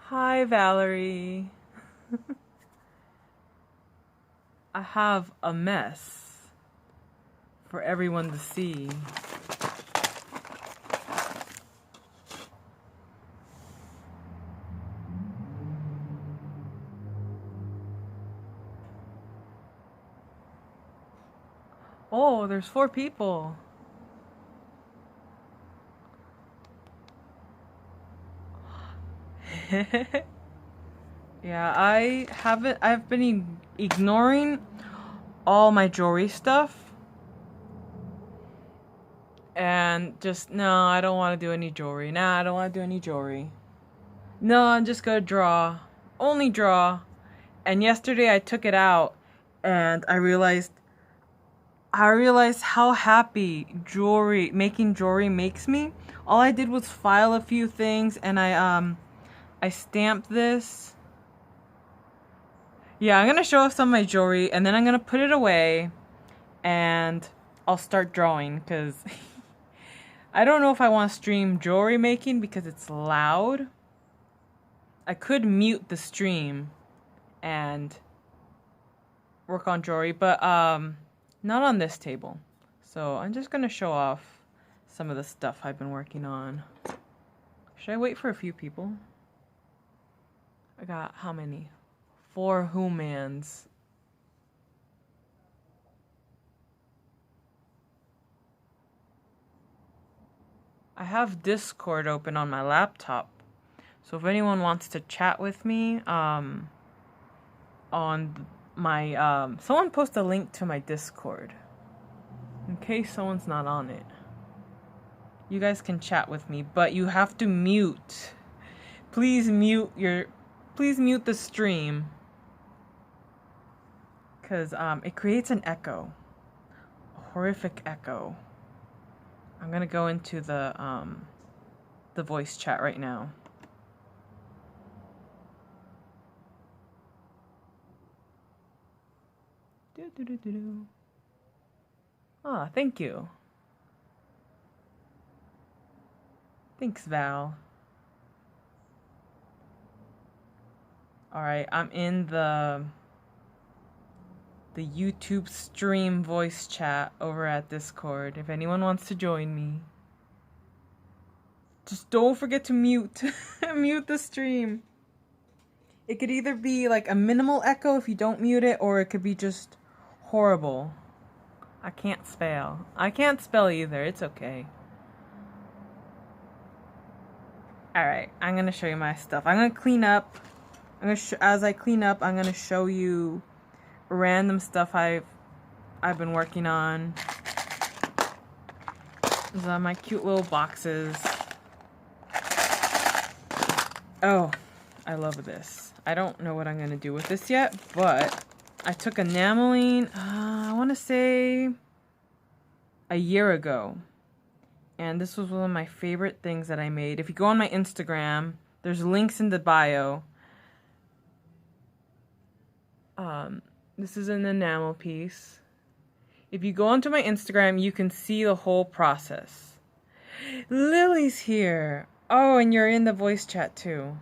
Hi, Valerie. I have a mess for everyone to see. Oh, there's 4 people. Yeah, I've been ignoring all my jewelry stuff. And just, no, I don't want to do any jewelry. Nah, I don't want to do any jewelry. No, I'm just gonna draw. Only draw. And yesterday I took it out and I realized how happy making jewelry makes me. All I did was file a few things and I stamped this. Yeah, I'm gonna show off some of my jewelry and then I'm gonna put it away and I'll start drawing because I don't know if I want to stream jewelry making because it's loud. I could mute the stream and work on jewelry, but not on this table. So I'm just gonna show off some of the stuff I've been working on. Should I wait for a few people? I got how many? 4 humans. I have Discord open on my laptop. So if anyone wants to chat with me, on my, someone post a link to my Discord. In case someone's not on it. You guys can chat with me, but you have to mute. Please mute the stream. Because, it creates an echo. A horrific echo. I'm gonna go into the voice chat right now. Ah, thank you. Thanks, Val. Alright, I'm in the YouTube stream voice chat over at Discord. If anyone wants to join me. Just don't forget to mute. Mute the stream. It could either be like a minimal echo if you don't mute it, or it could be just horrible. I can't spell. I can't spell either. It's okay. Alright, I'm gonna show you my stuff. I'm gonna clean up. As I clean up, I'm gonna show you random stuff I've been working on. These are my cute little boxes. Oh, I love this. I don't know what I'm gonna do with this yet, but I took enameling, I want to say a year ago. And this was one of my favorite things that I made. If you go on my Instagram, there's links in the bio. This is an enamel piece. If you go onto my Instagram, you can see the whole process. Lily's here. Oh, and you're in the voice chat too.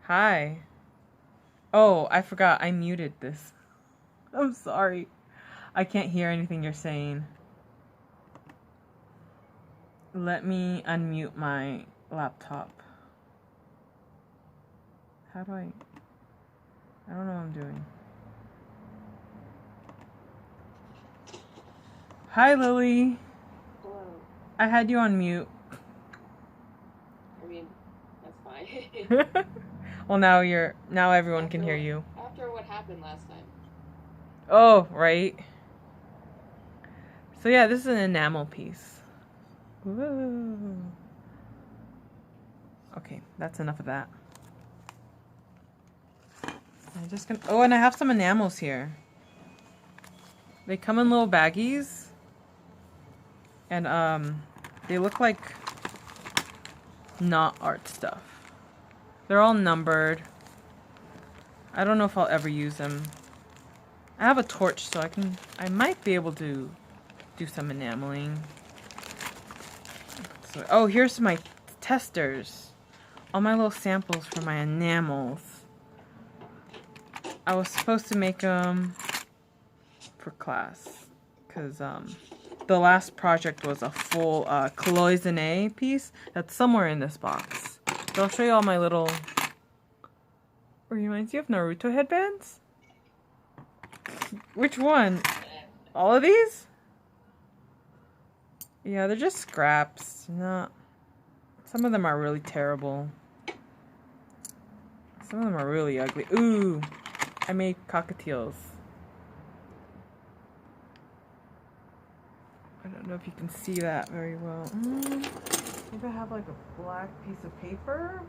Hi. Oh, I forgot. I muted this. I'm sorry. I can't hear anything you're saying. Let me unmute my laptop. How do I don't know what I'm doing. Hi, Lily. Hello. I had you on mute. I mean, that's fine. Well, now everyone can hear you. After what happened last time. Oh, right. So yeah, this is an enamel piece. Woo. Okay, that's enough of that. I'm just gonna. Oh, and I have some enamels here. They come in little baggies. And they look like not art stuff. They're all numbered. I don't know if I'll ever use them. I have a torch, so I might be able to do some enameling. So, oh, here's my testers. all my little samples for my enamels. I was supposed to make them for class because the last project was a full cloisonne piece that's somewhere in this box. So I'll show you all my little... Reminds you of Naruto headbands? Which one? All of these? Yeah, they're just scraps. Not... Some of them are really terrible. Some of them are really ugly. Ooh! I made cockatiels. I don't know if you can see that very well. Maybe I have like a black piece of paper.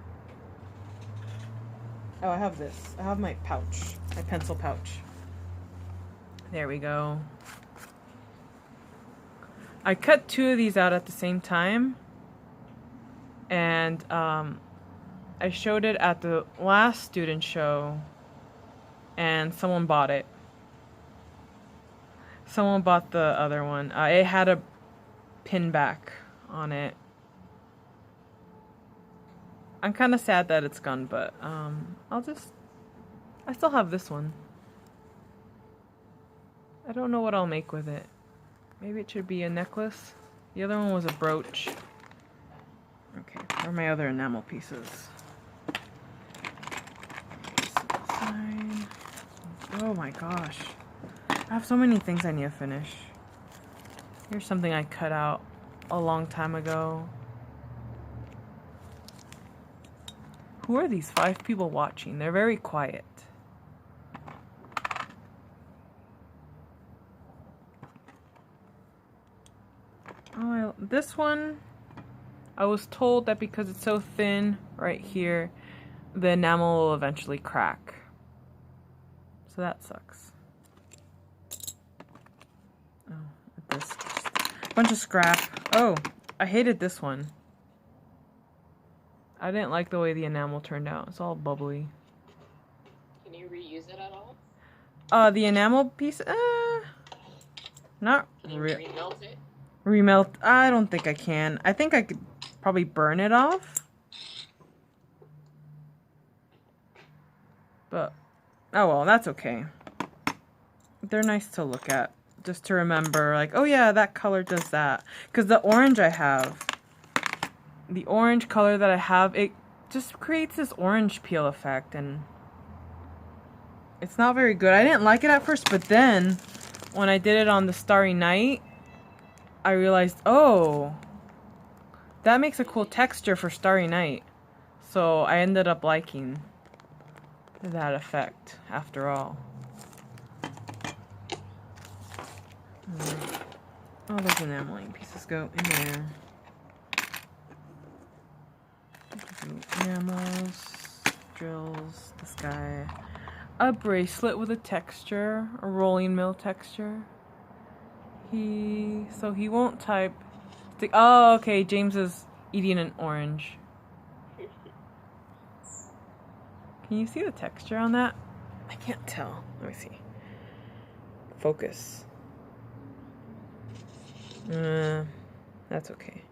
Oh, I have this. I have my pouch. My pencil pouch. There we go. I cut 2 of these out at the same time. And I showed it at the last student show. And someone bought it. Someone bought the other one. It had a pin back on it. I'm kind of sad that it's gone, but I still have this one. I don't know what I'll make with it. Maybe it should be a necklace. The other one was a brooch. Okay, where are my other enamel pieces? Oh my gosh. I have so many things I need to finish. Here's something I cut out a long time ago. Who are these 5 people watching? They're very quiet. Oh, this one, I was told that because it's so thin right here, the enamel will eventually crack. So that sucks. Oh, this bunch of scrap. Oh, I hated this one. I didn't like the way the enamel turned out. It's all bubbly. Can you reuse it at all? The enamel piece, not Can you remelt it? Remelt? I don't think I can. I think I could probably burn it off. But, oh well, that's okay. They're nice to look at. Just to remember, like, oh yeah, that color does that. Because the orange I have, the orange color that I have, it just creates this orange peel effect, and it's not very good. I didn't like it at first, but then when I did it on the Starry Night, I realized, oh, that makes a cool texture for Starry Night. So I ended up liking that effect after all. Oh, those enameling pieces go in there. Enamels, drills, this guy. A bracelet with a texture, a rolling mill texture. So he won't type. Oh, okay, James is eating an orange. Can you see the texture on that? I can't tell. Let me see. Focus. That's okay.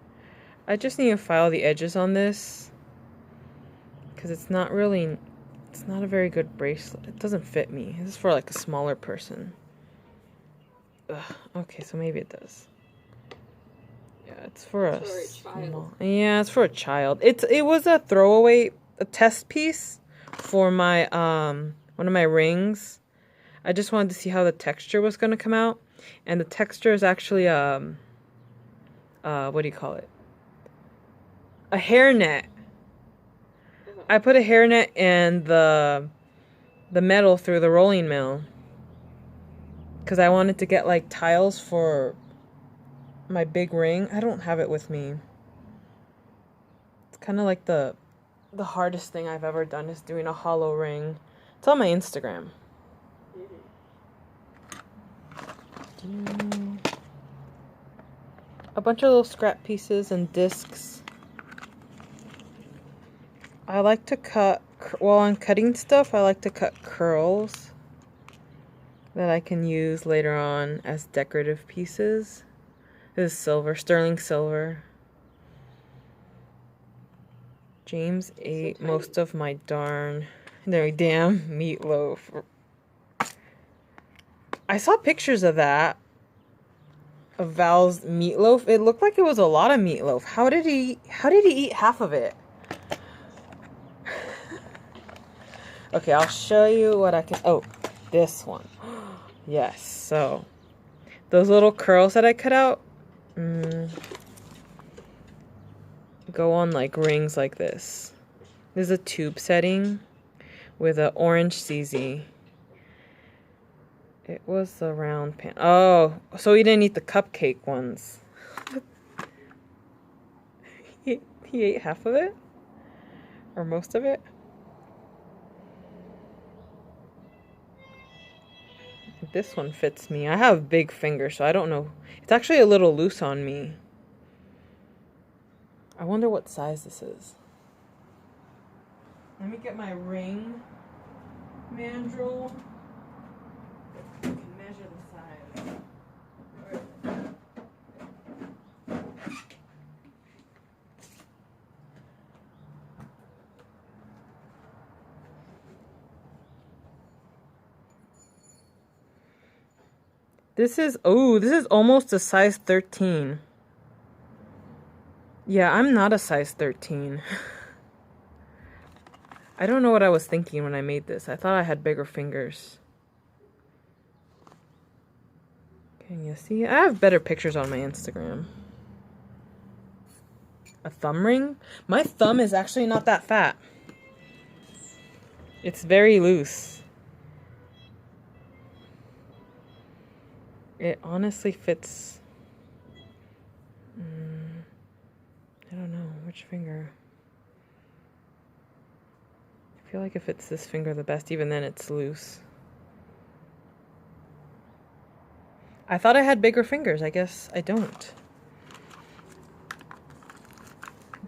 I just need to file the edges on this, because it's not a very good bracelet. It doesn't fit me. This is for like a smaller person. Ugh, okay, so maybe it does. Yeah, it's for a small. Yeah, it's for a child. It was a throwaway, a test piece for my one of my rings. I just wanted to see how the texture was gonna come out, and the texture is actually what do you call it? A hairnet. I put a hairnet and the metal through the rolling mill, because I wanted to get like tiles for my big ring. I don't have it with me. It's kind of like the hardest thing I've ever done is doing a hollow ring. It's on my Instagram. A bunch of little scrap pieces and discs. I like to cut, while I'm cutting stuff, I like to cut curls that I can use later on as decorative pieces. This is silver, sterling silver. James ate most of my damn meatloaf. I saw pictures of that. Of Val's meatloaf. It looked like it was a lot of meatloaf. How did he eat half of it? Okay, I'll show you what I can. Oh, this one. Yes. So those little curls that I cut out go on like rings like this. This is a tube setting with an orange CZ. It was a round pan. Oh, so he didn't eat the cupcake ones. he ate half of it? Or most of it? This one fits me. I have big fingers, so I don't know. It's actually a little loose on me. I wonder what size this is. Let me get my ring mandrel. I can measure the size. This is almost a size 13. Yeah, I'm not a size 13. I don't know what I was thinking when I made this. I thought I had bigger fingers. Can you see? I have better pictures on my Instagram. A thumb ring? My thumb is actually not that fat. It's very loose. It honestly fits. I don't know which finger. I feel like it fits this finger the best. Even then, it's loose. I thought I had bigger fingers. I guess I don't.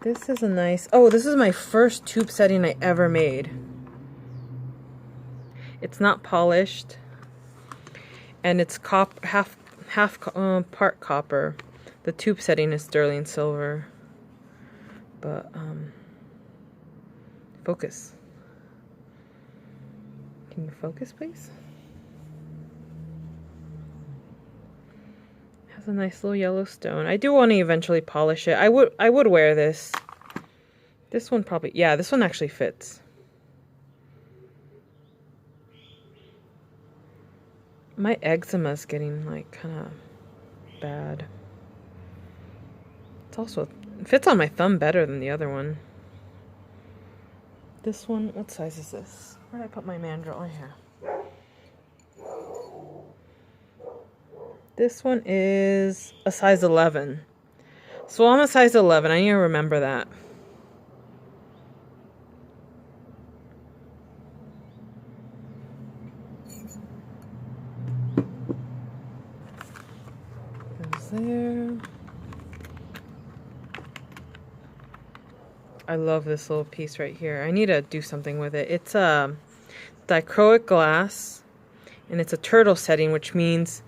This is a nice. Oh, this is my first tube setting I ever made. It's not polished. And it's half part copper. The tube setting is sterling silver. But focus. Can you focus, please? Has a nice little yellow stone. I do want to eventually polish it. I would wear this. This one probably, yeah, this one actually fits. My eczema is getting like kind of bad. It's also, it fits on my thumb better than the other one. This one, what size is this? Where did I put my mandrel? Oh, here. This one is a size 11. So I'm a size 11. I need to remember that. There. I love this little piece right here. I need to do something with it. It's a dichroic glass, and it's a turtle setting, which means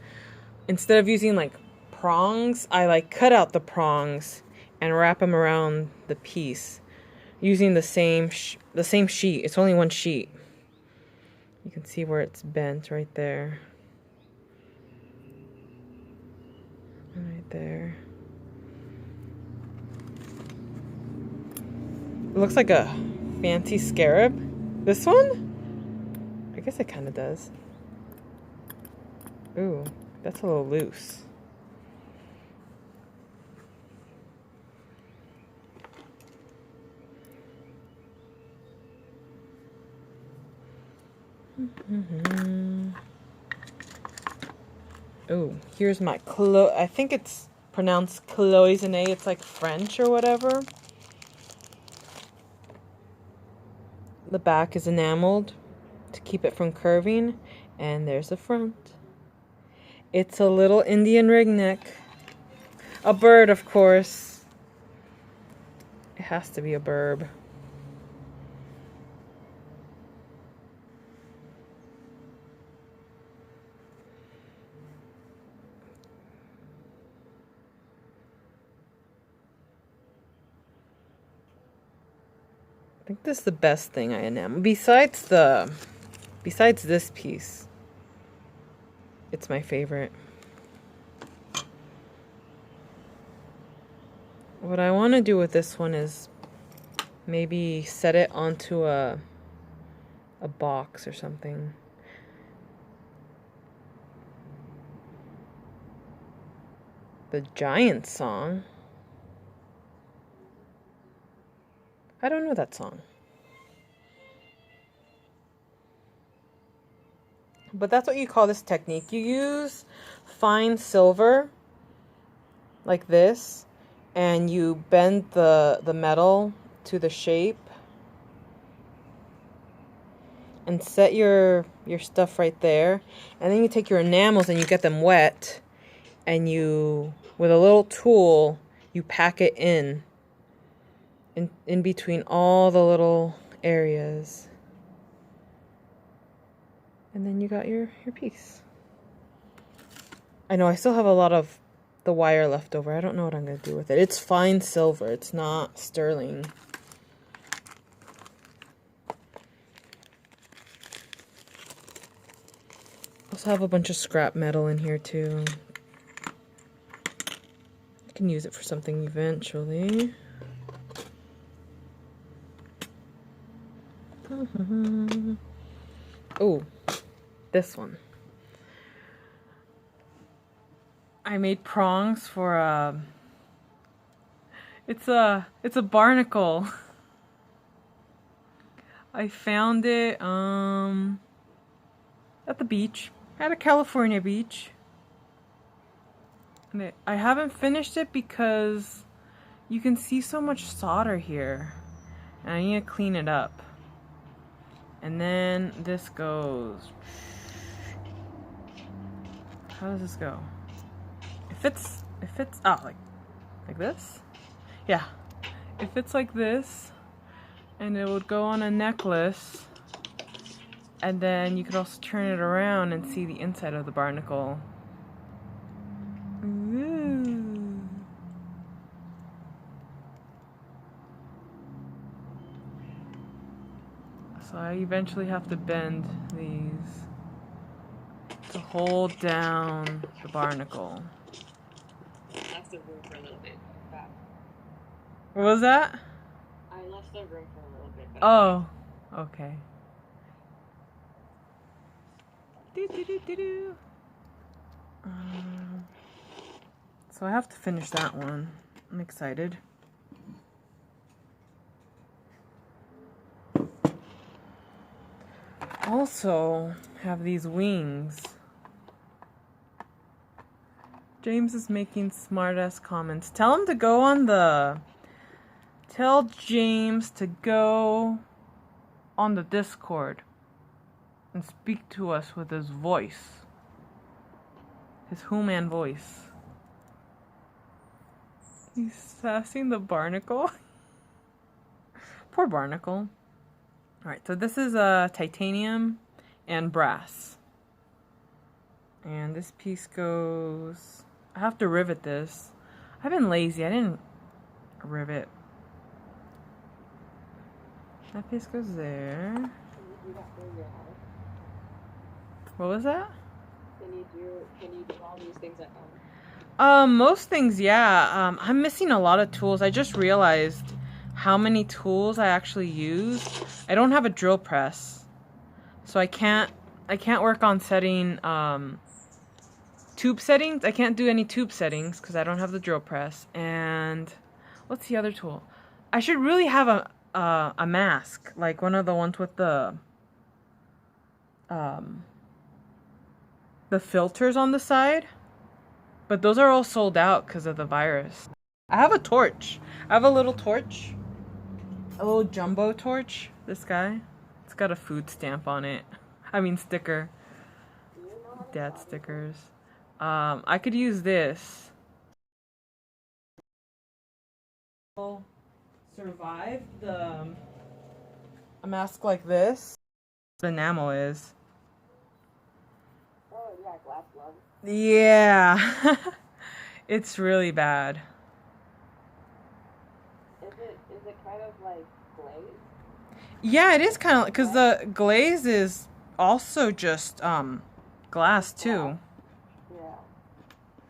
instead of using like prongs, I like cut out the prongs and wrap them around the piece using the same sheet. It's only one sheet. You can see where it's bent right there. Right there. It looks like a fancy scarab. This one? I guess it kind of does. Ooh, that's a little loose. Oh, here's my I think it's pronounced cloisonne. It's like French or whatever. The back is enameled to keep it from curving. And there's the front. It's a little Indian ringneck. A bird, of course. It has to be a bird. think this is the best thing I enamel. Besides this piece, it's my favorite. What I want to do with this one is maybe set it onto a box or something. The Giant Song. I don't know that song. But that's what you call this technique. You use fine silver like this, and you bend the metal to the shape and set your stuff right there. And then you take your enamels and you get them wet, and you, with a little tool, you pack it in between all the little areas. And then you got your piece. I know I still have a lot of the wire left over. I don't know what I'm going to do with it. It's fine silver. It's not sterling. Also have a bunch of scrap metal in here too. I can use it for something eventually. Oh, this one. I made prongs for it's a barnacle. I found it at the beach, at a California beach. And I haven't finished it because you can see so much solder here, and I need to clean it up. And then this goes. How does this go? It fits oh, like this? Yeah. It fits like this, and it would go on a necklace, and then you could also turn it around and see the inside of the barnacle. Ooh. So I eventually have to bend these to hold down the barnacle. I left the room for a little bit back. What was that? I left the room for a little bit back. Oh, okay. Do. So I have to finish that one. I'm excited. Also have these wings. James is making smart-ass comments. Tell James to go on the Discord and speak to us with his voice. His Who-Man voice. He's sassing the barnacle. Poor barnacle. Alright, so this is titanium and brass. And this piece goes... I have to rivet this. I've been lazy. I didn't rivet. That piece goes there. What was that? Can you do all these things at home? Most things, yeah. I'm missing a lot of tools. I just realized how many tools I actually use. I don't have a drill press, so I can't work on setting tube settings. I can't do any tube settings because I don't have the drill press. And what's the other tool? I should really have a mask, like one of the ones with the filters on the side, but those are all sold out because of the virus. I have a torch. I have a little torch, a little jumbo torch. This guy, it's got a food stamp on it. I mean sticker. Dad stickers. I could use this. Survive a mask like this. The enamel is. Oh, yeah, glass gloves. Yeah. It's really bad. Is it kind of like glazed? Yeah, it is kind of because the glaze is also just glass too. Yeah.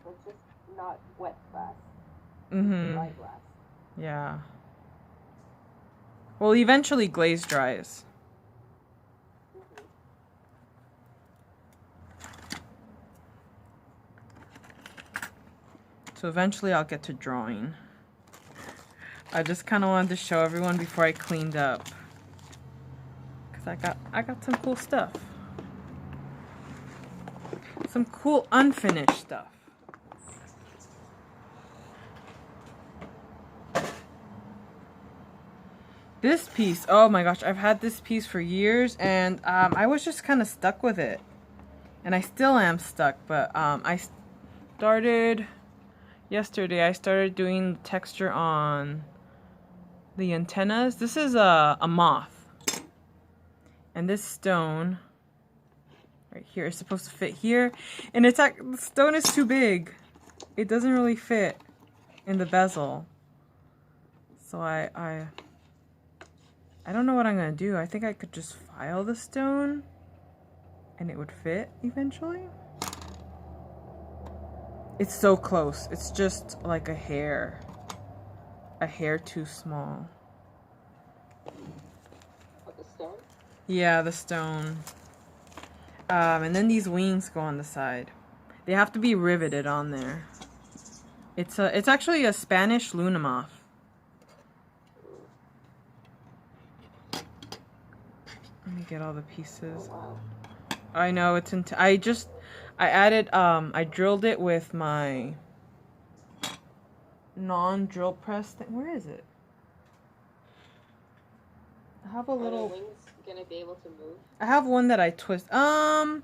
So it's just not wet glass. Mm-hmm. Dry glass. Yeah. Well, eventually glaze dries. So eventually I'll get to drawing. I just kind of wanted to show everyone before I cleaned up. Cause I got some cool stuff. Some cool unfinished stuff. This piece, oh my gosh, I've had this piece for years and I was just kind of stuck with it. And I still am stuck, but I started yesterday, I started doing texture on the antennas. This is a moth. And this stone right here is supposed to fit here. And it's like, the stone is too big. It doesn't really fit in the bezel. So I don't know what I'm gonna do. I think I could just file the stone and it would fit eventually. It's so close. It's just like a hair too small. What, the stone? Yeah, the stone. And then these wings go on the side. They have to be riveted on there. It's actually a Spanish Luna moth. Let me get all the pieces. Oh, wow. I know it's I added I drilled it with my non-drill press thing. Where is it? I have a little. Are the wings gonna be able to move? I have one that I twist. I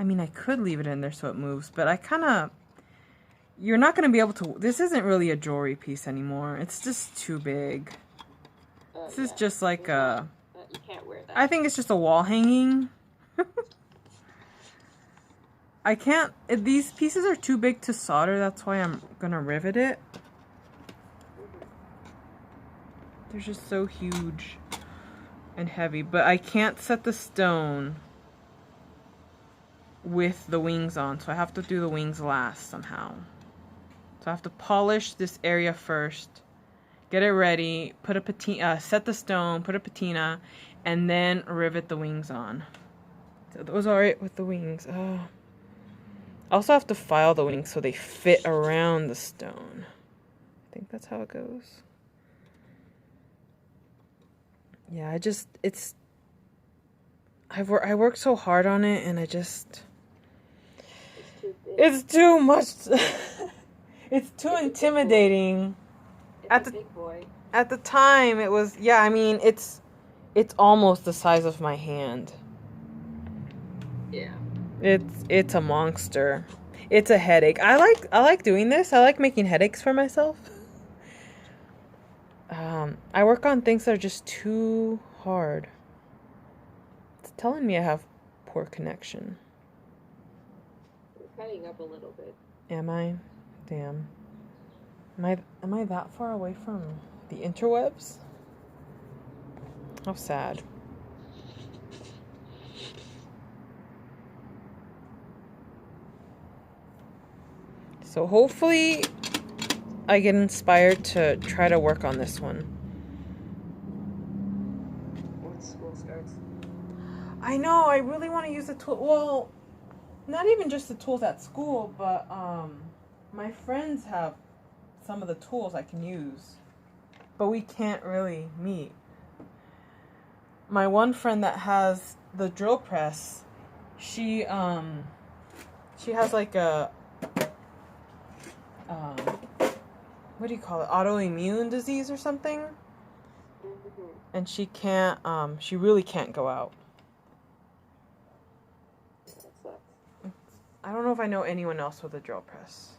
mean, I could leave it in there so it moves, but I kind of. You're not gonna be able to. This isn't really a jewelry piece anymore. It's just too big. This is just like a. You can't wear that. I think it's just a wall hanging. I can't. These pieces are too big to solder. That's why I'm gonna rivet it. They're just so huge and heavy, but I can't set the stone with the wings on, so I have to do the wings last somehow. So I have to polish this area first, get it ready, put a patina, set the stone, put a patina, and then rivet the wings on. So those are it with the wings. Oh. I also have to file the wings so they fit around the stone. I think that's how it goes. Yeah, I worked so hard on it, and It's too big. it's too much. It's too intimidating. It's a big boy. At the time, it was, yeah, I mean, it's almost the size of my hand. Yeah. It's a monster. It's a headache. I like doing this. I like making headaches for myself. I work on things that are just too hard. It's telling me I have poor connection. You're cutting up a little bit. Am I? Damn. Am I that far away from the interwebs? How sad. So hopefully I get inspired to try to work on this one. Once school starts. I know, I really want to use the tool. Well, not even just the tools at school, but my friends have some of the tools I can use. But we can't really meet. My one friend that has the drill press, she has like a what do you call it? Autoimmune disease or something? Mm-hmm. And she can't, she really can't go out. That sucks. I don't know if I know anyone else with a drill press.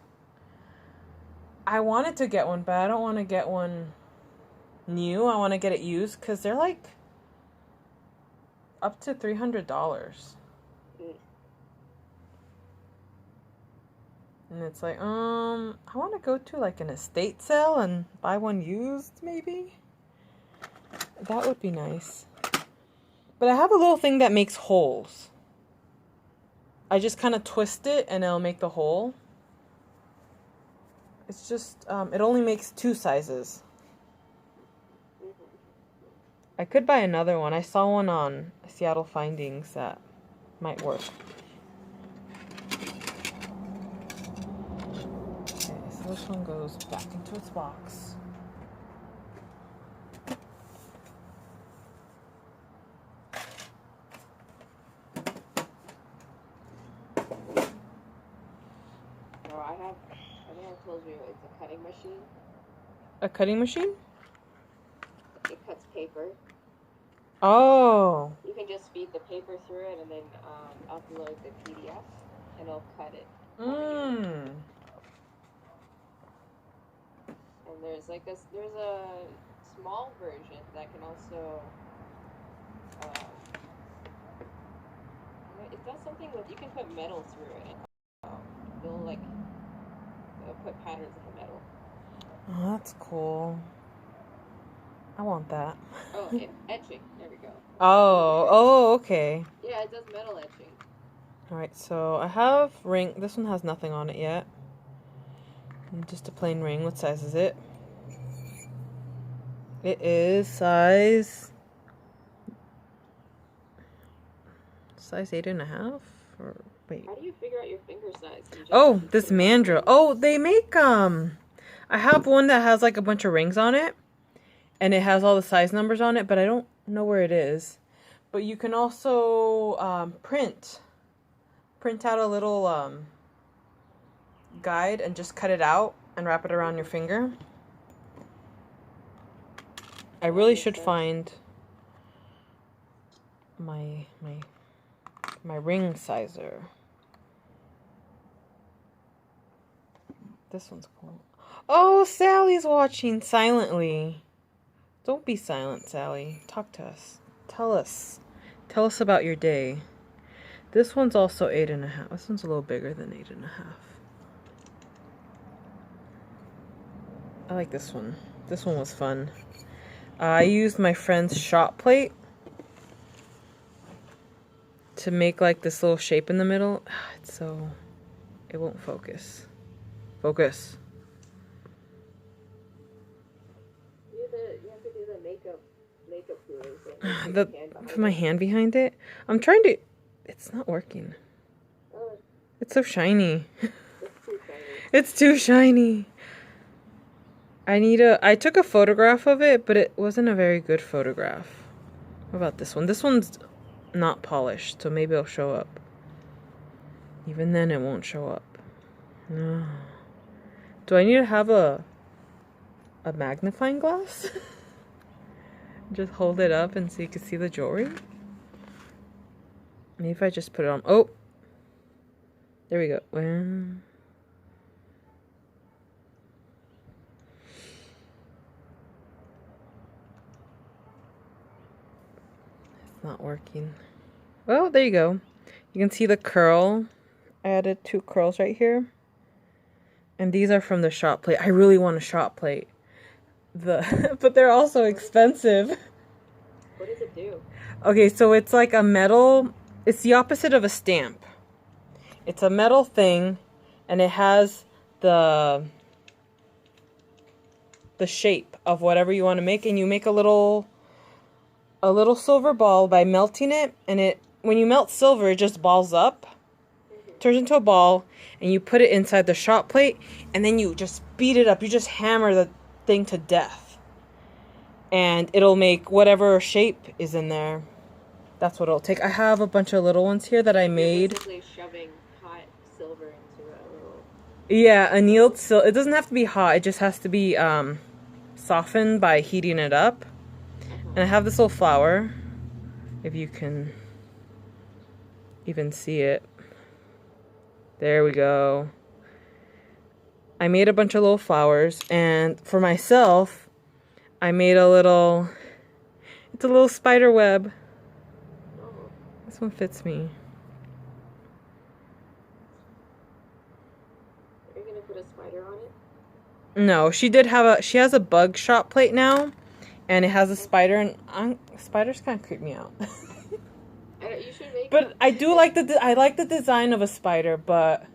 I wanted to get one, but I don't want to get one new. I want to get it used because they're like up to $300. And it's like, I want to go to like an estate sale and buy one used, maybe. That would be nice. But I have a little thing that makes holes. I just kind of twist it and it'll make the hole. It's just, it only makes 2 sizes. I could buy another one. I saw one on Seattle Findings that might work. Okay, so this one goes back into its box. I think I told you it's a cutting machine. A cutting machine? It cuts paper. Oh. You can just feed the paper through it and then upload the PDF and it'll cut it. Mmm. And there's a small version that can also it does something with, you can put metal through it. It'll put patterns in the metal. Oh, that's cool. I want that. Oh, etching. There we go. Oh, okay. Yeah, it does metal etching. Alright, so I have ring. This one has nothing on it yet. Just a plain ring. What size is it? It is size 8.5? Or wait. How do you figure out your finger size? Oh, this mandrel. Oh, they make I have one that has like a bunch of rings on it. And it has all the size numbers on it, but I don't know where it is. But you can also print out a little guide and just cut it out and wrap it around your finger. I really should find my ring sizer. This one's cool. Oh, Sally's watching silently. Don't be silent, Sally. Talk to us. Tell us. Tell us about your day. This one's also 8.5. This one's a little bigger than 8.5. I like this one. This one was fun. I used my friend's shot plate to make like this little shape in the middle. It's so... It won't focus. Focus. You have to do the makeup Put my hand behind it. I'm trying to... It's not working. Oh, It's so shiny. it's too shiny. It's too shiny. I took a photograph of it, but it wasn't a very good photograph. What about this one? This one's not polished, so maybe it'll show up. Even then, it won't show up. No. Do I need to have a magnifying glass? Just hold it up and so you can see the jewelry? Maybe if I just put it on. Oh! There we go. It's not working. Well, there you go. You can see the curl. I added 2 curls right here. And these are from the shot plate. I really want a shot plate. But they're also expensive. What does it do? Okay, so it's like a metal... It's the opposite of a stamp. It's a metal thing, and it has the shape of whatever you want to make, and you make a little silver ball by melting it, and when you melt silver, it just balls up, turns into a ball, and you put it inside the shot plate, and then you just beat it up. You just hammer the thing to death, and it'll make whatever shape is in there. That's what it'll take. I have a bunch of little ones here that I made. You're basically shoving hot silver into a little... Yeah, annealed silver. It doesn't have to be hot. It just has to be softened by heating it up. And I have this little flower, if you can even see it. There we go. I made a bunch of little flowers, and for myself, I made it's a little spider web. This one fits me. Are you gonna put a spider on it? No, she has a bug shot plate now, and it has a spider, and spiders kind of creep me out. But I do like I like the design of a spider, but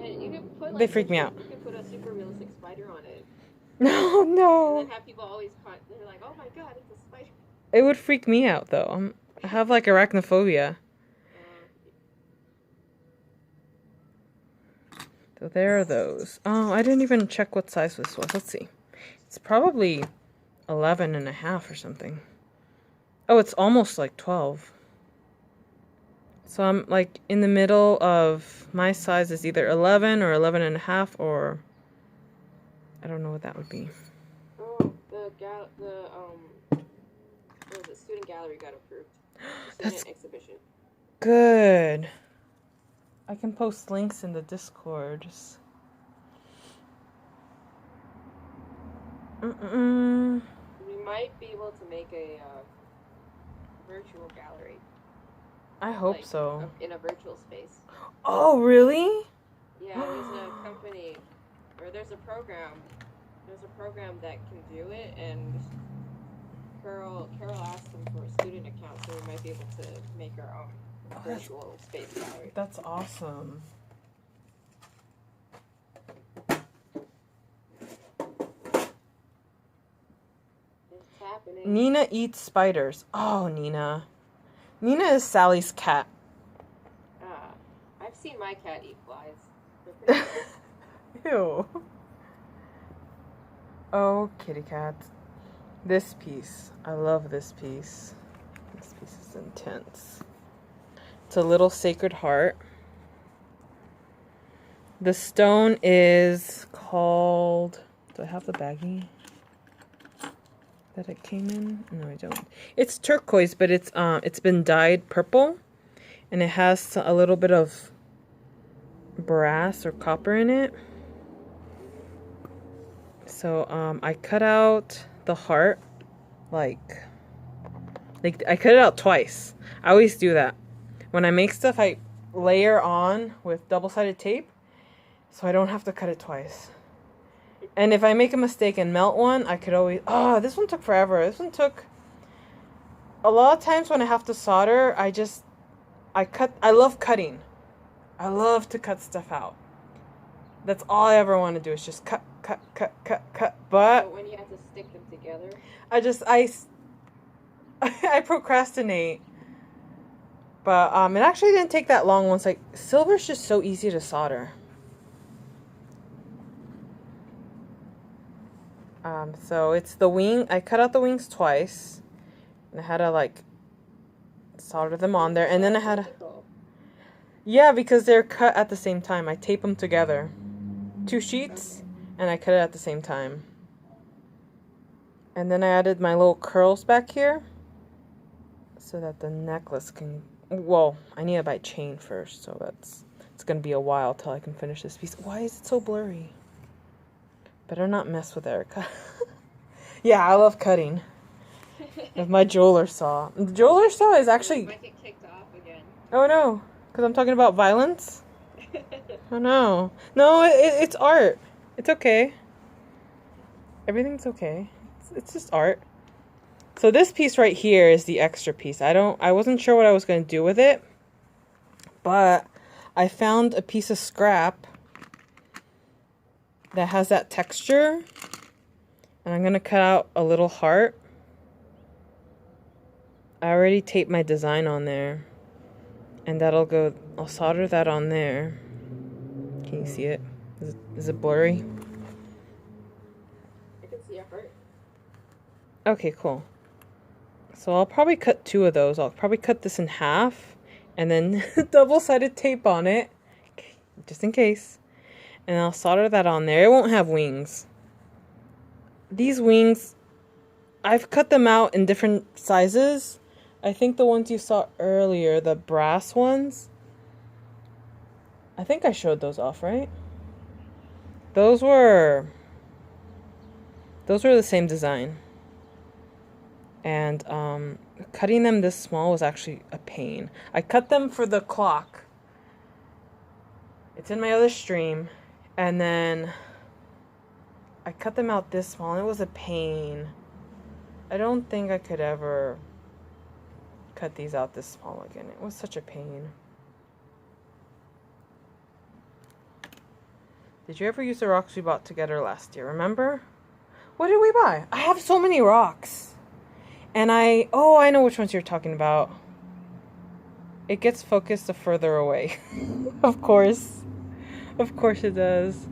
And you could put they freak me out. You could put a super realistic spider on it. No, And no. then have people always they're like, oh my god, it's a spider. It would freak me out though. I have like arachnophobia. So there are those. Oh, I didn't even check what size this was. Let's see. It's probably 11 and a half or something. Oh, it's almost like 12. So I'm like in the middle of my size is either 11 or 11 and a half, or I don't know what that would be. Oh, the student gallery got approved. Student exhibition. Good. I can post links in the Discord. We might be able to make a virtual gallery. I hope so. In a virtual space. Oh, really? Yeah, there's a company, or there's a program that can do it, and Carol asked them for a student account, so we might be able to make our own virtual space gallery. That's awesome. It's happening. Nina eats spiders. Oh, Nina. Nina is Sally's cat. I've seen my cat eat flies. They're pretty Ew. Oh, kitty cat. This piece. I love this piece. This piece is intense. It's a little sacred heart. The stone is called... Do I have the baggie that it came in? No, I don't. It's turquoise, but it's been dyed purple, and it has a little bit of brass or copper in it. So I cut out the heart like I cut it out twice. I always do that. When I make stuff, I layer on with double-sided tape so I don't have to cut it twice. And if I make a mistake and melt one, I could always... Oh, this one took forever. This one took... A lot of times when I have to solder, I love cutting. I love to cut stuff out. That's all I ever want to do is just cut. But when you have to stick them together? I procrastinate. But it actually didn't take that long once silver's just so easy to solder. So it's the wing. I cut out the wings twice. And I had to solder them on there. And then I had to... Yeah, because they're cut at the same time. I tape them together. 2 sheets, and I cut it at the same time. And then I added my little curls back here so that the necklace can... Well, I need to buy a chain first, so it's going to be a while till I can finish this piece. Why is it so blurry? Better not mess with Erica. Yeah, I love cutting. With my jeweler saw. The jeweler saw is actually... You might get kicked off again. Oh no, because I'm talking about violence? Oh no. No, it's art. It's okay. Everything's okay. It's just art. So this piece right here is the extra piece. I wasn't sure what I was going to do with it. But I found a piece of scrap that has that texture. And I'm going to cut out a little heart. I already taped my design on there. And I'll solder that on there. Can you see it? Is it blurry? I can see a heart. Okay, cool. So I'll probably cut 2 of those. I'll probably cut this in half and then double-sided tape on it, just in case. And I'll solder that on there. It won't have wings. These wings, I've cut them out in different sizes. I think the ones you saw earlier, the brass ones, I think I showed those off, right? Those were the same design. And cutting them this small was actually a pain. I cut them for the clock. It's in my other stream. And then I cut them out this small, and it was a pain. I don't think I could ever cut these out this small again. It was such a pain. Did you ever use the rocks we bought together last year? Remember? What did we buy? I have so many rocks. And I know which ones you're talking about. It gets focused the further away. Of course. Of course it does.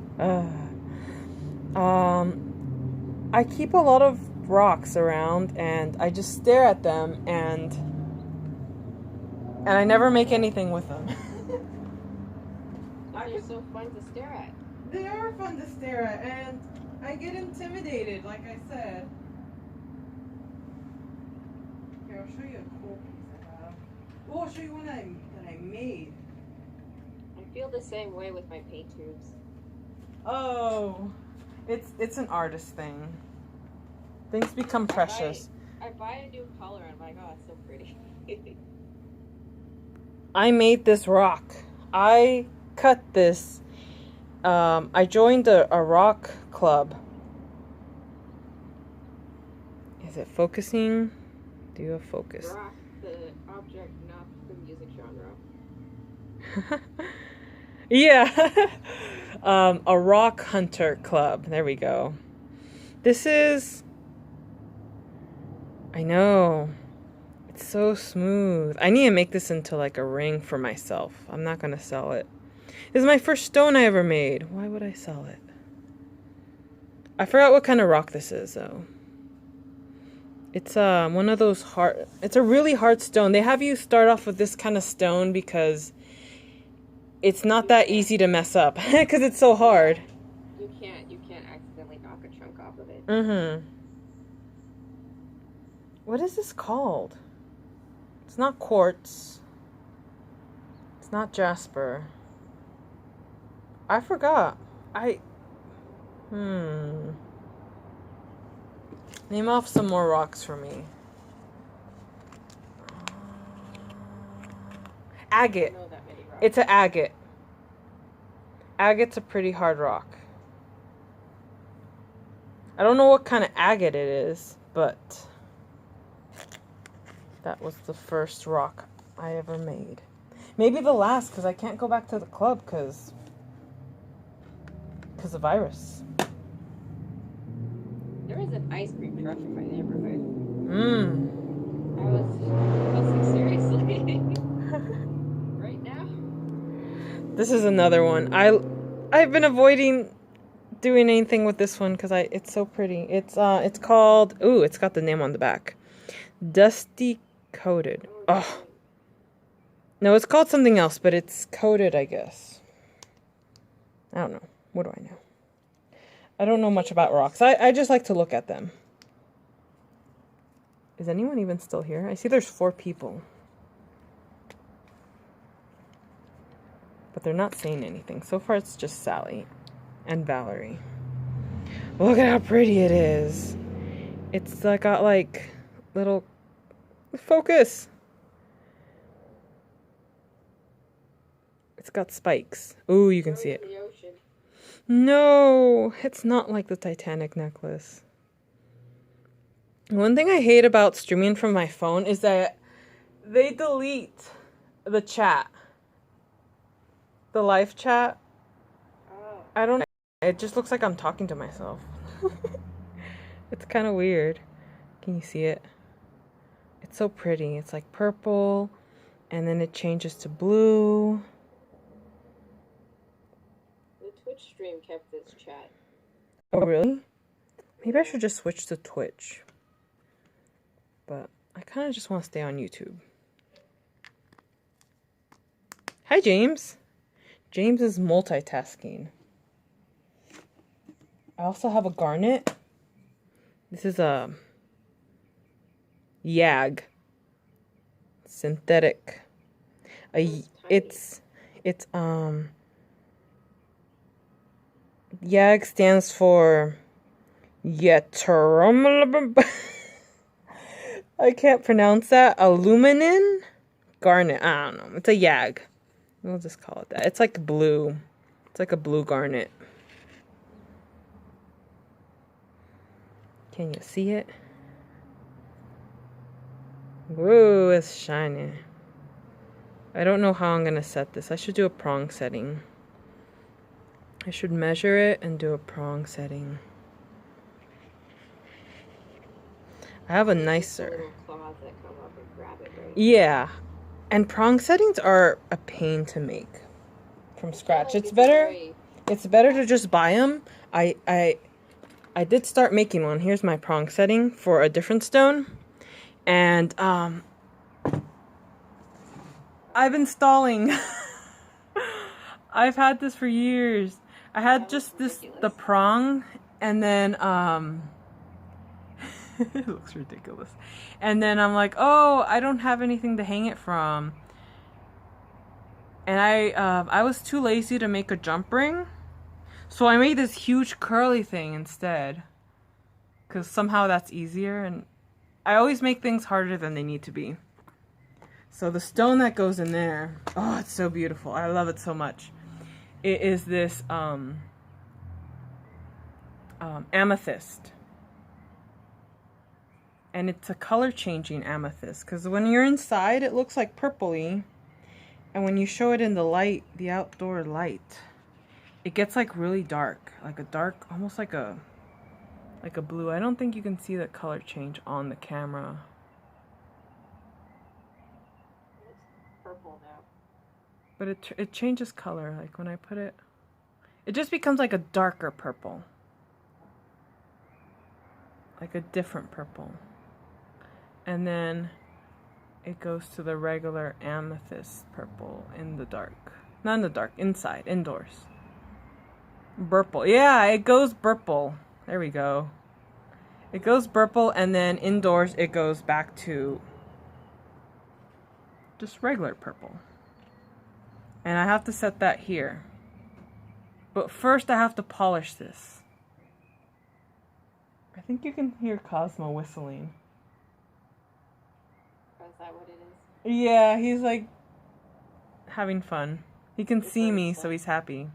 I keep a lot of rocks around and I just stare at them and I never make anything with them. They're so fun to stare at. They are fun to stare at and I get intimidated, like I said. Here, I'll show you a cool piece I have. Oh, I'll show you one that I made. I feel the same way with my paint tubes. Oh, it's an artist thing. Things become precious. I buy a new color and I'm like, oh, it's so pretty. I made this rock. I cut this. I joined a rock club. Is it focusing? Do you have focus? Rock, the object, not the music genre. Yeah. A rock hunter club. There we go. This is... I know. It's so smooth. I need to make this into like a ring for myself. I'm not going to sell it. This is my first stone I ever made. Why would I sell it? I forgot what kind of rock this is, though. It's one of those hard... It's a really hard stone. They have you start off with this kind of stone because it's not that easy to mess up. Because it's so hard. You can't accidentally knock a chunk off of it. Mm-hmm. What is this called? It's not quartz. It's not jasper. I forgot. Name off some more rocks for me. Agate. I don't know that many rocks. It's an agate. Agate's a pretty hard rock. I don't know what kind of agate it is, but that was the first rock I ever made. Maybe the last, because I can't go back to the club because of virus. There is an ice cream truck in my neighborhood. Mmm. I was like, seriously? Right now? This is another one. I've been avoiding doing anything with this one because it's so pretty. It's called, it's got the name on the back. Dusty Coated. Oh. No, it's called something else, but it's coated, I guess. I don't know. What do I know? I don't know much about rocks. I just like to look at them. Is anyone even still here? I see there's 4 people. But they're not saying anything. So far it's just Sally and Valerie. Look at how pretty it is. It's got like little... Focus! It's got spikes. Ooh, you can see it. The ocean. No, it's not like the Titanic necklace. One thing I hate about streaming from my phone is that they delete the chat. The live chat. Oh. I don't know. It just looks like I'm talking to myself. It's kind of weird. Can you see it? It's so pretty. It's like purple, and then it changes to blue. The Twitch stream kept this chat. Oh, really? Maybe I should just switch to Twitch. But I kind of just want to stay on YouTube. Hi, James. James is multitasking. I also have a Garnet. This is a YAG. Synthetic. It's YAG stands for Ytterbium. I can't pronounce that. Aluminum Garnet. I don't know. It's a YAG. We'll just call it that. It's like blue. It's like a blue garnet. Can you see it? Woo, it's shiny. I don't know how I'm gonna set this. I should do a prong setting. I should measure it and do a prong setting. I have a nicer. Little claws that come up and grab it, right? Yeah. And prong settings are a pain to make from scratch. It's better to just buy them. I did start making one. Here's my prong setting for a different stone. And I've been stalling. I've had this for years. I had just the prong, and then it looks ridiculous. And then I'm like, oh, I don't have anything to hang it from. And I was too lazy to make a jump ring, so I made this huge curly thing instead. Cause somehow that's easier, and I always make things harder than they need to be. So the stone that goes in there, oh, it's so beautiful. I love it so much. It is this amethyst. And it's a color changing amethyst, because when you're inside it looks like purpley, and when you show it in the light, the outdoor light, it gets like really dark, like a dark, almost like a blue. I don't think you can see the color change on the camera. It's purple now. But it changes color, like when I put it, it just becomes like a darker purple, like a different purple. And then it goes to the regular amethyst purple in the dark. Not in the dark, inside, indoors. Purple. Yeah, it goes purple. There we go. It goes purple, and then indoors it goes back to just regular purple. And I have to set that here. But first I have to polish this. I think you can hear Cosmo whistling. Is that what it is? Yeah, he's like having fun. He can see me, so he's happy.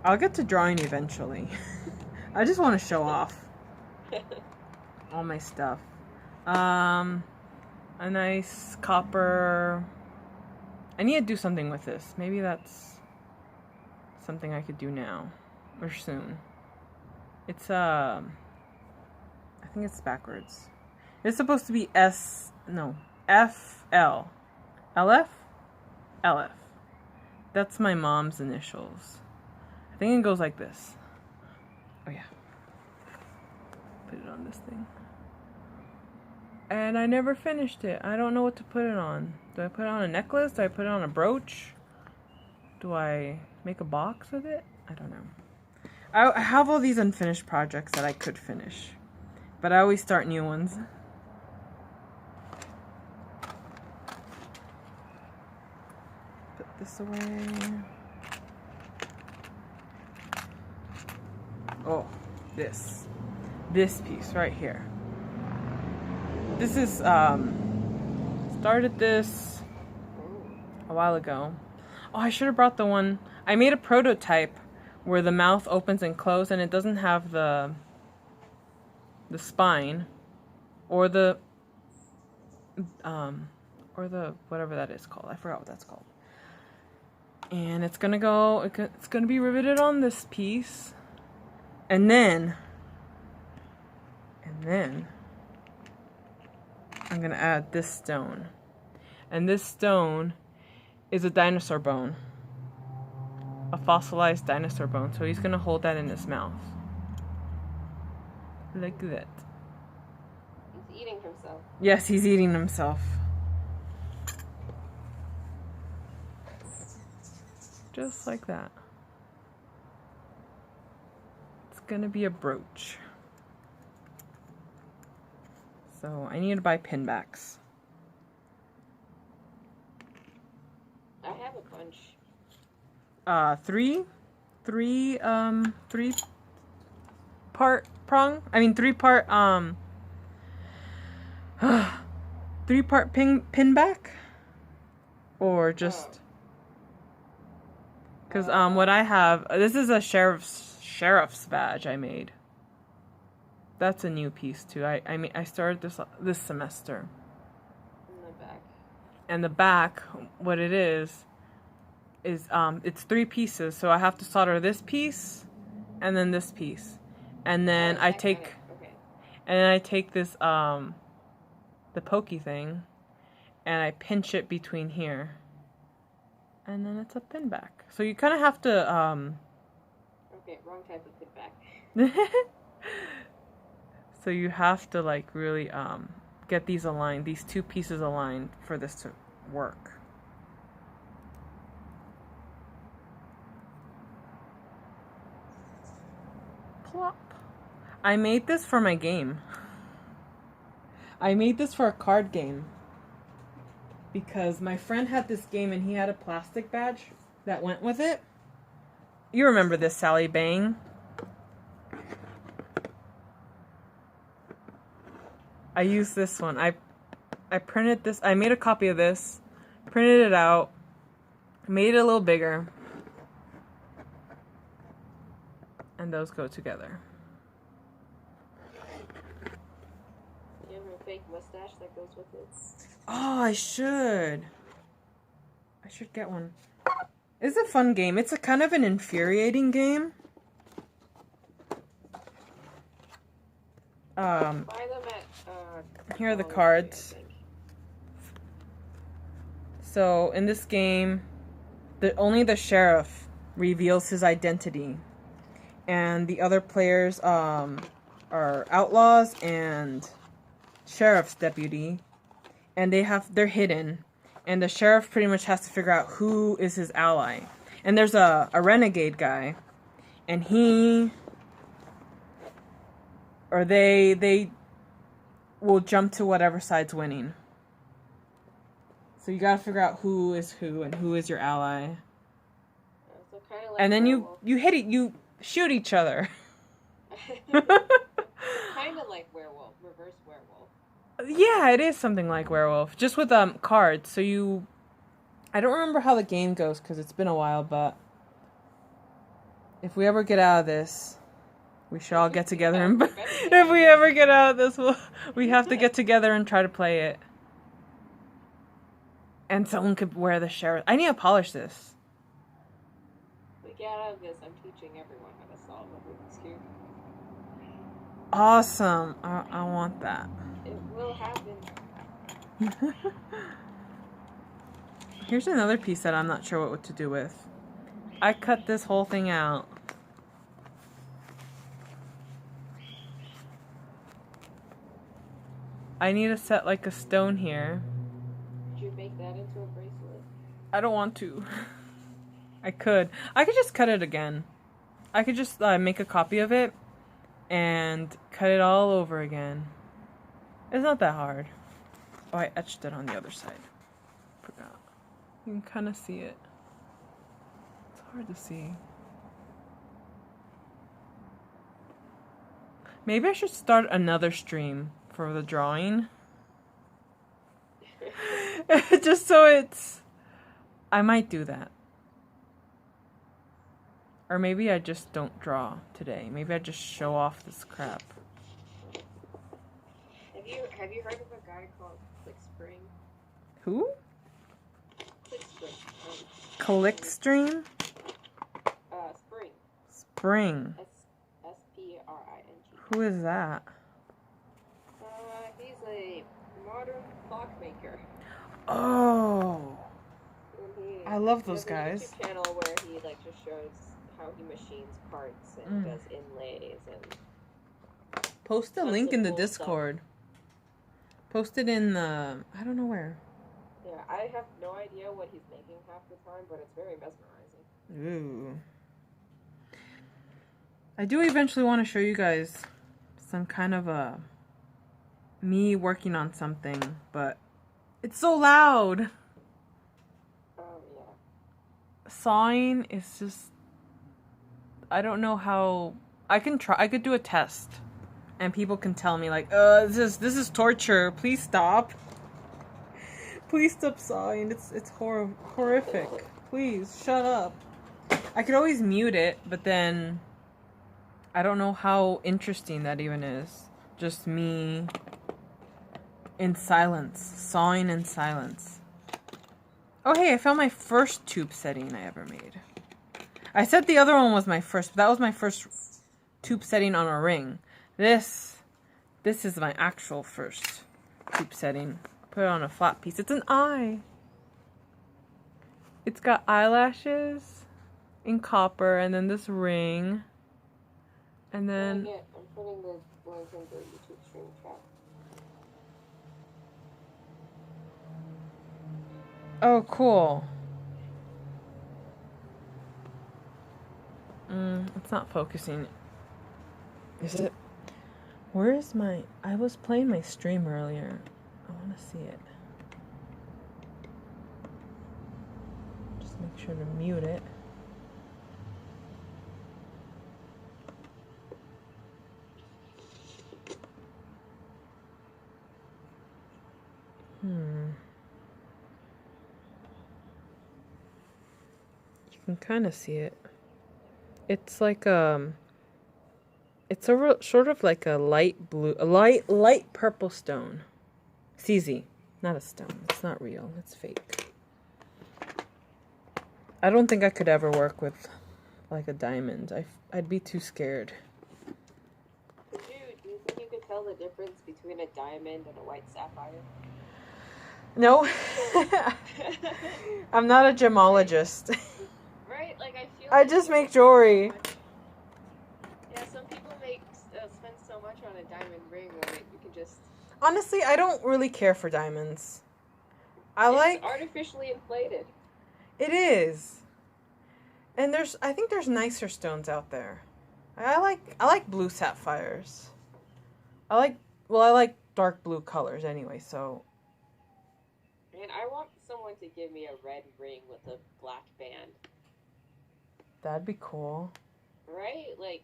I'll get to drawing eventually. I just want to show off all my stuff. A nice copper. I need to do something with this. Maybe that's something I could do now or soon. It's I think it's backwards. It's supposed to be FL. LF? LF. That's my mom's initials. I think it goes like this. Oh yeah. Put it on this thing. And I never finished it. I don't know what to put it on. Do I put it on a necklace? Do I put it on a brooch? Do I make a box with it? I don't know. I have all these unfinished projects that I could finish, but I always start new ones. Put this away. Oh, this piece right here. This is, started this a while ago. Oh, I should have brought the one. I made a prototype where the mouth opens and closes, and it doesn't have the spine or the whatever that is called. I forgot what that's called. And it's gonna be riveted on this piece, and then I'm gonna add this stone, and this stone is a dinosaur bone. A fossilized dinosaur bone. So he's gonna hold that in his mouth. Like that. He's eating himself. Yes, he's eating himself. Just like that. It's gonna be a brooch. So I need to buy pin backs. I have a bunch. Three part prong. I mean 3-part three-part pin back, or just because what I have, this is a sheriff's badge I made. That's a new piece too. I started this semester. In the back. And the back, what it is it's 3 pieces. So I have to solder this piece and then this piece. And then I take this the pokey thing and I pinch it between here. And then it's a pin back. So you kind of have to Okay, wrong type of pin back. So you have to like really get these aligned, these 2 pieces aligned for this to work. Plop. I made this for my game. I made this for a card game. Because my friend had this game and he had a plastic badge that went with it. You remember this, Sally Bang? I used this one. I printed this. I made a copy of this, printed it out, made it a little bigger, and those go together. You have a fake mustache that goes with it? Oh, I should get one. It's a fun game. It's a kind of an infuriating game. Buy them at, Here are the cards. So in this game, only the sheriff reveals his identity, and the other players are outlaws and sheriff's deputy, and they're hidden, and the sheriff pretty much has to figure out who is his ally. And there's a renegade guy, and they will jump to whatever side's winning. So you gotta figure out who is who and who is your ally. So kinda like and then werewolf. you shoot each other. Kind of like werewolf, reverse werewolf. Yeah, it is something like werewolf, just with cards. So I don't remember how the game goes because it's been a while, but if we ever get out of this, we should all get together and if we ever get out of this, we have to get together and try to play it. And someone could wear the sheriff. I need to polish this. If we get out of this, I'm teaching everyone how to solve a Rubik's Cube. Awesome. I want that. It will happen. Here's another piece that I'm not sure what to do with. I cut this whole thing out. I need to set like a stone here. Did you make that into a bracelet? I don't want to. I could just cut it again. I could just make a copy of it and cut it all over again. It's not that hard. Oh, I etched it on the other side. Forgot. You can kind of see it. It's hard to see. Maybe I should start another stream for the drawing. Just so it's... I might do that. Or maybe I just don't draw today. Maybe I just show off this crap. Have you heard of a guy called Clickspring? Who? Clickspring. Clickstream? Spring. Spring. S-P-R-I-G. Who is that? He's a modern clockmaker. Oh. I love those He has guys. a YouTube channel where he like just shows how he machines parts and does inlays and. Post a Tons link of in the cool Discord. Post it in the... I don't know where. Yeah, I have no idea what he's making half the time, but it's very mesmerizing. Ooh. I do eventually want to show you guys some kind of me working on something, but it's so loud. Yeah. Sawing is just... I don't know how... I could do a test. And people can tell me like, this is torture. Please stop. Please stop sawing. It's horrific. Please shut up. I could always mute it, but then I don't know how interesting that even is. Just me in silence, sawing in silence. Oh hey, I found my first tube setting I ever made. I said the other one was my first, but that was my first tube setting on a ring. This is my actual first tube setting. Put it on a flat piece. It's an eye. It's got eyelashes in copper, and then this ring. And then... I'm putting the link in the YouTube stream chat. Oh, cool. It's not focusing. Is it? Where is my... I was playing my stream earlier. I want to see it. Just make sure to mute it. You can kind of see it. It's like it's a sort of like a light blue, a light purple stone. CZ, not a stone. It's not real. It's fake. I don't think I could ever work with like a diamond. I'd be too scared. Do you think you could tell the difference between a diamond and a white sapphire? No. I'm not a gemologist. Right? Like I just make jewelry. Yeah, some people spend so much on a diamond ring when you can just... Honestly, I don't really care for diamonds. It's artificially inflated. It is. And I think there's nicer stones out there. I like blue sapphires. I like dark blue colors anyway, so. Man, I want someone to give me a red ring with a black band. That'd be cool. Right? Like,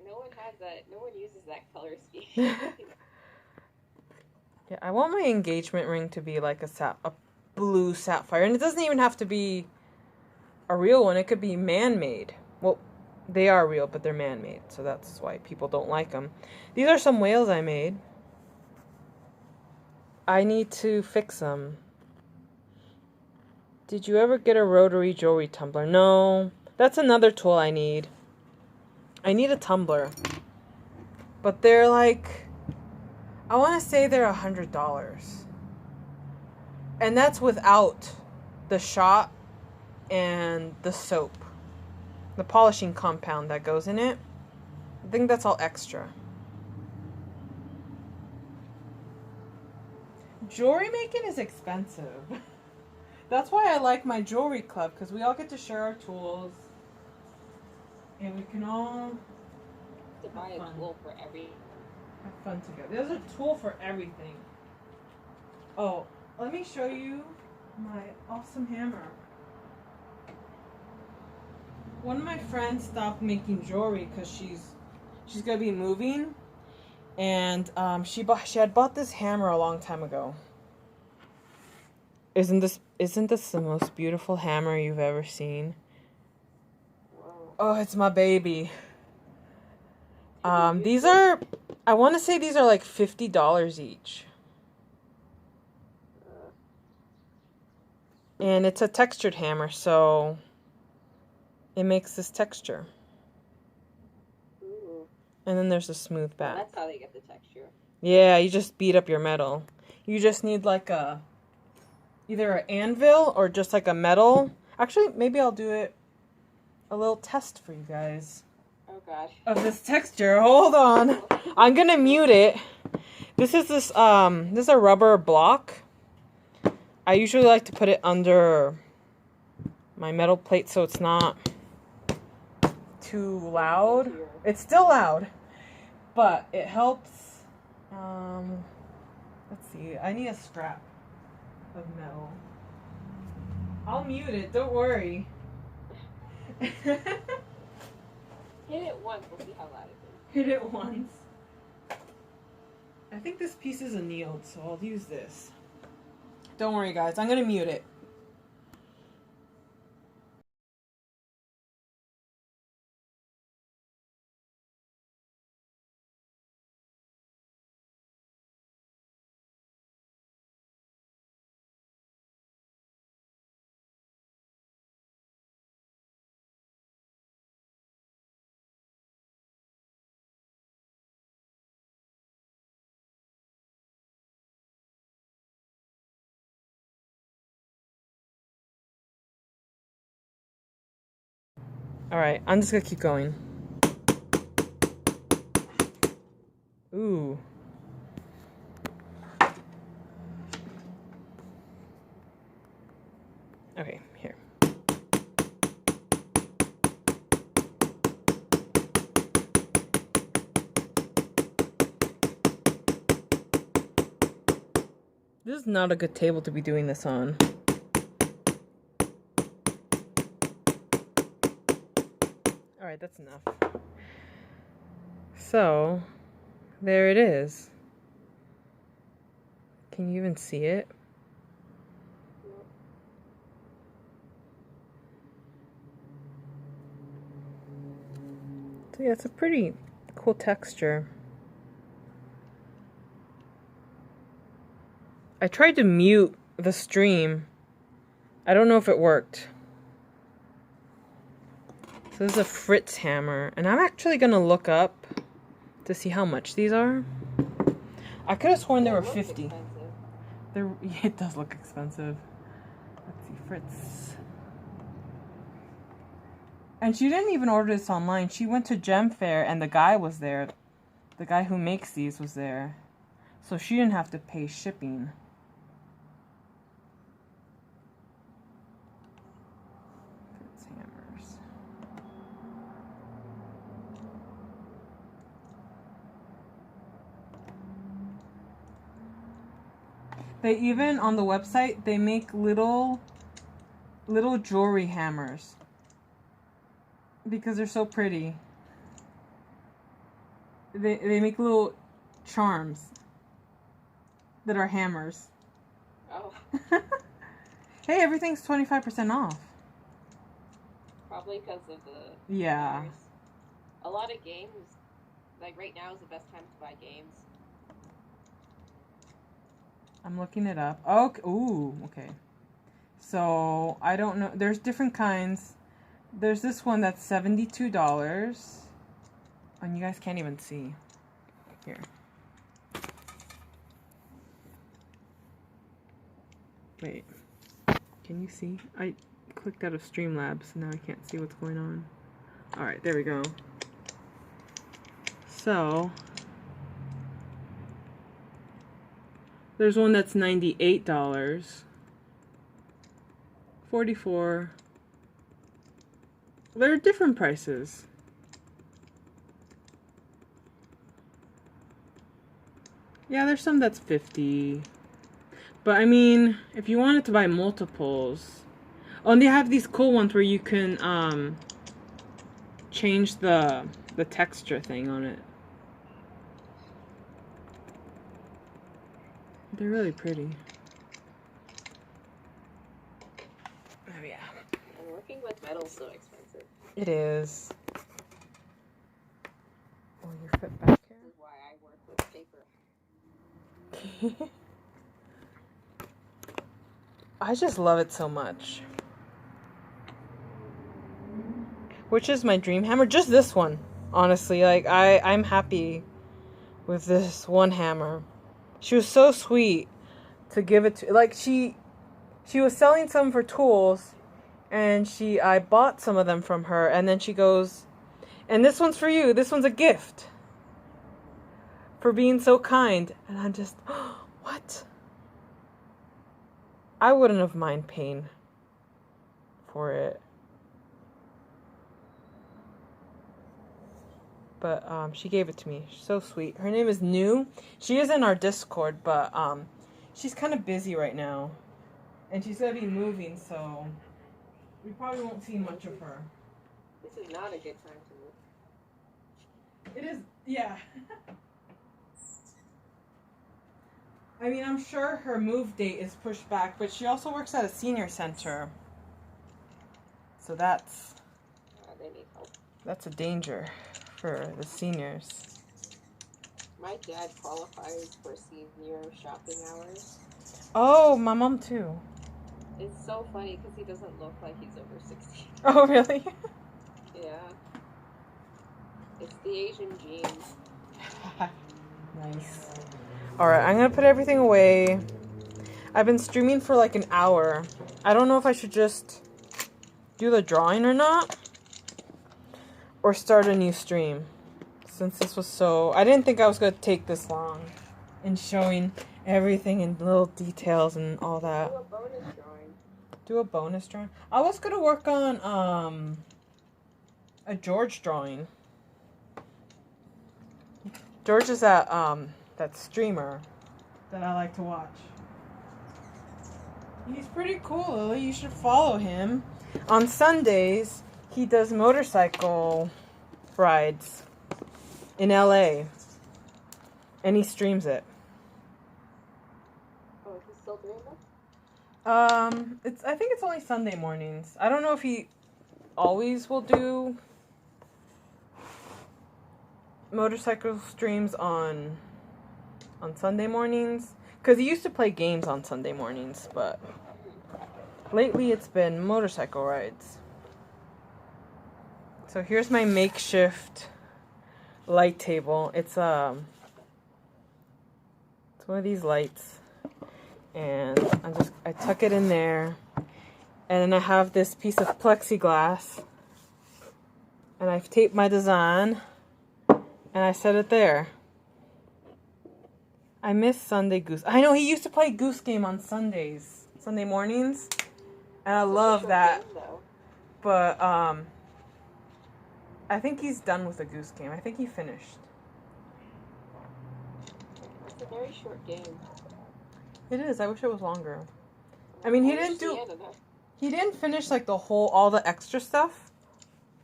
no one has that. No one uses that color scheme. Yeah, I want my engagement ring to be like a blue sapphire. And it doesn't even have to be a real one. It could be man-made. Well, they are real, but they're man-made. So that's why people don't like them. These are some whales I made. I need to fix them. Did you ever get a rotary jewelry tumbler? No. That's another tool I need. I need a tumbler. But they're like... I want to say they're $100. And that's without the shot and the soap. The polishing compound that goes in it. I think that's all extra. Jewelry making is expensive. That's why I like my jewelry club, because we all get to share our tools. And we can all... To buy a tool for every... Have fun together. There's a tool for everything. Oh, let me show you my awesome hammer. One of my friends stopped making jewelry because she's gonna be moving, and she had bought this hammer a long time ago. Isn't this the most beautiful hammer you've ever seen? Whoa. Oh, it's my baby. These are, I want to say these are like $50 each. And it's a textured hammer, so it makes this texture. Ooh. And then there's a smooth back. That's how they get the texture. Yeah, you just beat up your metal. You just need like either an anvil or just like a metal. Actually, maybe I'll do a little test for you guys. Oh gosh. Of this texture. Hold on. I'm gonna mute it. This is a rubber block. I usually like to put it under my metal plate so it's not too loud. It's still loud, but it helps. Let's see. I need a scrap of metal. I'll mute it. Don't worry. Hit it once, we'll see how loud it is. Hit it once. I think this piece is annealed, so I'll use this. Don't worry, guys. I'm going to mute it. Alright, I'm just gonna keep going. Ooh. Okay, here. This is not a good table to be doing this on. Alright, that's enough. So, there it is. Can you even see it? So yeah, it's a pretty cool texture. I tried to mute the stream. I don't know if it worked. So this is a Fritz hammer, and I'm actually gonna look up to see how much these are. I could have sworn they were 50. Yeah, it does look expensive. Let's see, Fritz. And she didn't even order this online. She went to Gem Fair and the guy was there. The guy who makes these was there. So she didn't have to pay shipping. Fritz hammers. They even, on the website, they make little jewelry hammers. Because they're so pretty. They make little charms that are hammers. Oh. Hey, everything's 25% off. Probably because of the... Yeah. Hammers. A lot of games, like right now is the best time to buy games. I'm looking it up. Okay. Ooh, okay. So, I don't know. There's different kinds. There's this one that's $72. And you guys can't even see. Here. Wait. Can you see? I clicked out of Streamlabs, now I can't see what's going on. Alright, there we go. So, there's one that's $98. 44. There are different prices. Yeah, there's some that's 50. But I mean, if you wanted to buy multiples. Oh, and they have these cool ones where you can change the texture thing on it. They're really pretty. Oh yeah. And working with metal's so expensive. It is. Oh, your foot back here. This is why I work with paper. I just love it so much. Which is my dream hammer? Just this one. Honestly, like I'm happy with this one hammer. She was so sweet to give it to, like she was selling some for tools and I bought some of them from her and then she goes, and this one's for you. This one's a gift for being so kind. And I'm just, what? I wouldn't have mind paying for it. But she gave it to me. She's so sweet. Her name is New. She is in our Discord, but she's kind of busy right now. And she's going to be moving, so we probably won't see much of her. This is not a good time to move. It is, yeah. I mean, I'm sure her move date is pushed back, but she also works at a senior center. So that's They need help. That's a danger for the seniors. My dad qualifies for senior shopping hours. Oh, my mom too. It's so funny because he doesn't look like he's over 60. Oh, really? Yeah. It's the Asian genes. Nice. Alright, I'm gonna put everything away. I've been streaming for like an hour. I don't know if I should just do the drawing or not. or start a new stream. Since this was so... I didn't think I was going to take this long in showing everything in little details and all that. Do a bonus drawing. Do a bonus drawing? I was going to work on a George drawing. George is that streamer that I like to watch. He's pretty cool, Lily. You should follow him. On Sundays, he does motorcycle rides in LA. And he streams it. Oh, is he still doing that? I think it's only Sunday mornings. I don't know if he always will do motorcycle streams on Sunday mornings, because he used to play games on Sunday mornings, but lately it's been motorcycle rides. So here's my makeshift light table. It's one of these lights, and I tuck it in there, and then I have this piece of plexiglass, and I've taped my design, and I set it there. I miss Sunday Goose. I know, he used to play Goose Game on Sundays, Sunday mornings, and I love that. But I think he's done with the Goose Game. I think he finished. It's a very short game. It is. I wish it was longer. I mean, he didn't finish like all the extra stuff.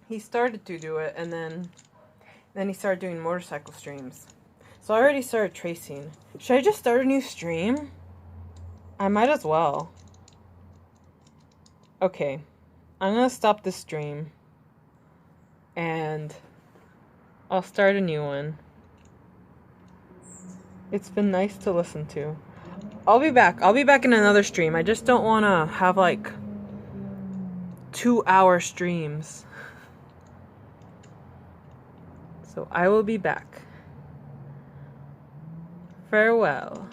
He started to do it, and then he started doing motorcycle streams. So I already started tracing. Should I just start a new stream? I might as well. Okay. I'm gonna stop the stream. And I'll start a new one. It's been nice to listen to. I'll be back. I'll be back in another stream. I just don't want to have like 2-hour streams. So I will be back. Farewell.